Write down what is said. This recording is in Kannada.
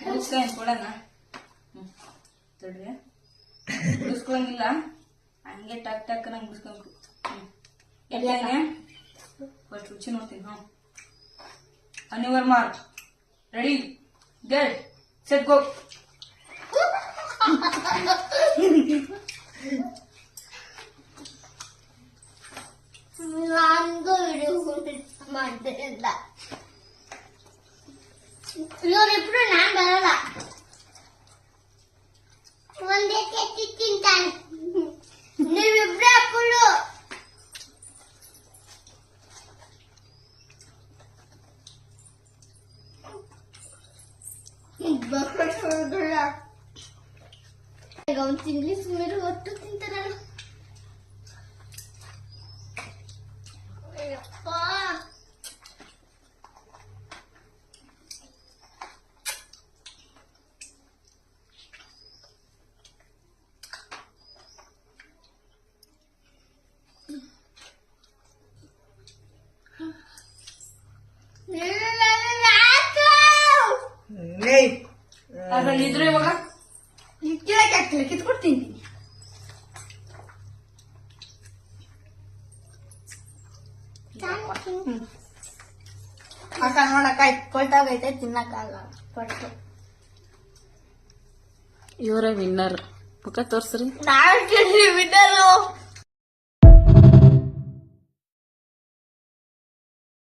ಉಳಿಸ್ಕೊಂಡ್ ಕೊಡೋಣ. ತಡ್ರಿ, ಉಳಿಸ್ಕೊಳಂಗಿಲ್ಲ, ಹಂಗೆ ಟಕ್ ಟಕ್ ನಂಗೆ ಉಳಿಸ್ಕೊಬೇಕು. ಫಸ್ಟ್ ರುಚಿ ನೋಡ್ತೀನಿ. On your mark, ready, get, set, go. ನನ್ಗೂ ಮಾಡ್ತಿಲ್ಲ ಇವರಿಬ್ರು ನಾನ್ ಬರಲ್ಲ. ಒಂದೇ ಕೆಟ್ಟಿ ತಿಂತಾನೆ, ನೀವಿಬ್ರೇ ಫುಲ್ಲು. ಈಗ ಅವ್ನು ತಿನ್ಲಿ, ಸುಮ್ಮನೆ ಒಟ್ಟು ತಿಂತಾರಲ್ಲ. ಅದ್ರಲ್ಲಿ ಇದ್ರು ಇವಾಗ ಕಿಳಕ್ಕೆ ಆಗ್ತಿಲ್ಲ, ಕಿತ್ಕೊಂಡು ತಿಂತೀನಿ. ಅಕ್ಕ ನೋಡಕ್ಕ ಕೊಳ್ತಾಗೈತೆ, ತಿನ್ನಕ್ಕಾಗಲ್ಲ. ಪಟ್ಟು ಇವರೇ ವಿನ್ನರ್. ಮುಖ ತೋರ್ಸ್ರಿ. ನಾವ್ ವಿನ್ನರು.